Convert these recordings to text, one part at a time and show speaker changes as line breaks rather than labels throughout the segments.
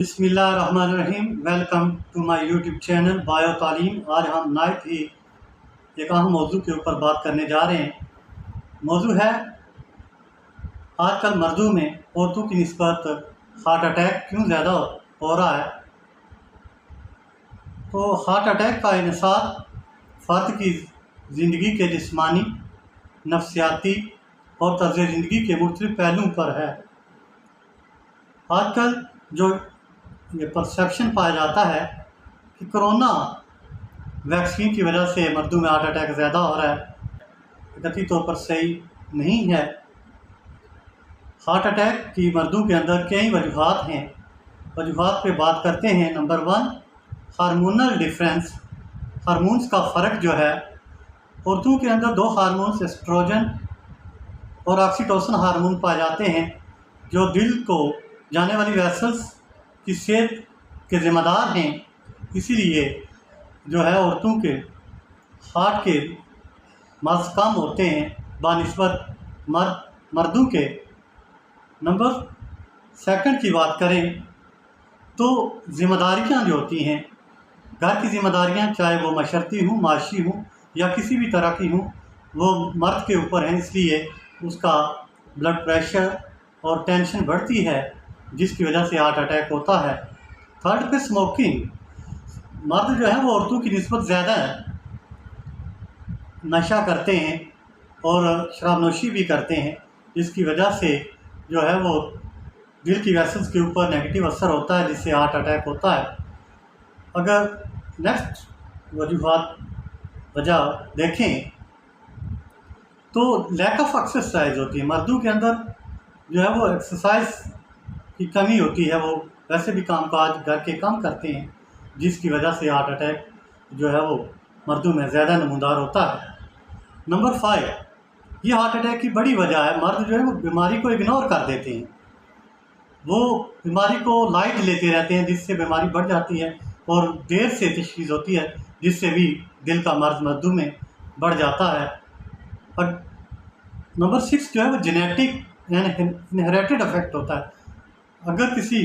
बिस्मिल्लाहिर्रहमानिर्रहीम। Welcome to my YouTube channel bio तालीम। आज हम नाइट ही एक अहम मौजू के ऊपर बात करने जा रहे हैं। मौजू है आजकल मर्दों में औरतों की निस्बत हार्ट अटैक क्यों ज़्यादा हो रहा है। तो हार्ट अटैक का इंसार फ़र्द की ज़िंदगी के जिस्मानी, नफ्सियाती और तर्ज़ ज़िंदगी के मुख्तलिफ पहलुओं पर है। आजकल जो ये परसेप्शन पाया जाता है कि कोरोना वैक्सीन की वजह से मर्दों में हार्ट अटैक ज़्यादा हो रहा है, कथित तौर पर सही नहीं है। हार्ट अटैक की मर्दों के अंदर कई वजूहात हैं। वजूहात पे बात करते हैं। Number 1, hormonal difference. हार्मोन्स का फ़र्क जो है, औरतों के अंदर 2 हार्मोन्स एस्ट्रोजन और ऑक्सीटोसिन हार्मोन पाए जाते हैं, जो दिल को जाने वाली वेसल्स की सेहत के ज़िम्मेदार हैं। इसीलिए जो है औरतों के हार्ट के मर्ज़ कम होते हैं बानिस्बत मर्दों के। नंबर 2 की बात करें तो ज़िम्मेदारियाँ जो होती हैं, घर की ज़िम्मेदारियाँ, चाहे वो मशरती हों, माशी हों या किसी भी तरह की हों, वो मर्द के ऊपर हैं। इसलिए उसका ब्लड प्रेशर और टेंशन बढ़ती है, जिसकी वजह से हार्ट अटैक होता है। 3 पे स्मोकिंग। मर्द जो है वो औरतों की निस्बत ज़्यादा नशा करते हैं और शराबनोशी भी करते हैं, जिसकी वजह से जो है वो दिल की वेसल्स के ऊपर नेगेटिव असर होता है, जिससे हार्ट अटैक होता है। अगर नेक्स्ट वजह देखें तो लैक ऑफ एक्सरसाइज होती है। मर्दों के अंदर जो है वो एक्सरसाइज की कमी होती है। वो वैसे भी कामकाज घर के काम करते हैं, जिसकी वजह से हार्ट अटैक जो है वो मर्दों में ज़्यादा नमूदार होता है। नंबर 5, ये हार्ट अटैक की बड़ी वजह है। मर्द जो है वो बीमारी को इग्नोर कर देते हैं, वो बीमारी को लाइट लेते रहते हैं, जिससे बीमारी बढ़ जाती है और देर से तशख़ीस होती है, जिससे भी दिल का मर्ज़ मर्दों में बढ़ जाता है। और नंबर 6 जो है वो जेनेटिक यानी इनहेरिटेड इफेक्ट होता है। अगर किसी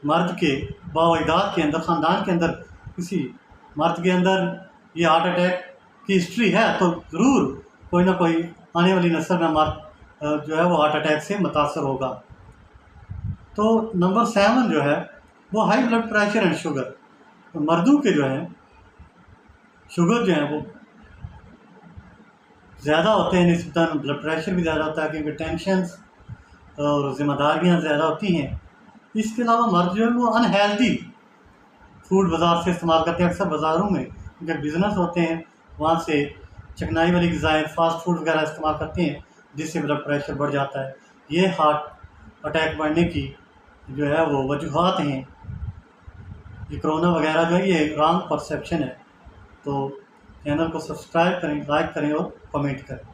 मर्द के बावजदाद के अंदर, ख़ानदान के अंदर किसी मर्द के अंदर ये हार्ट अटैक की हिस्ट्री है, तो ज़रूर कोई ना कोई आने वाली नस्ल में मर्द जो है वो हार्ट अटैक से मुतासर होगा। तो नंबर 7 जो है वो high blood pressure and sugar. तो मर्दों के जो है शुगर जो है वो ज़्यादा होते हैं निस्बतन, ब्लड प्रेशर भी ज़्यादा होता है, क्योंकि टेंशन्स और ज़िम्मेदारियाँ ज़्यादा होती हैं। इसके अलावा मर्द जो है वो अनहेल्दी फूड बाज़ार से इस्तेमाल करते हैं। अक्सर बाज़ारों में उनके बिज़नेस होते हैं, वहाँ से चिकनाई वाली ग़िज़ाएँ, फ़ास्ट फूड वगैरह इस्तेमाल करते हैं, जिससे ब्लड प्रेशर बढ़ जाता है। ये हार्ट अटैक बढ़ने की जो है वो वजूहात हैं। ये कोरोना वगैरह जो है ये रॉन्ग परसेप्शन है। तो चैनल को सब्सक्राइब करें, लाइक करें और कमेंट करें।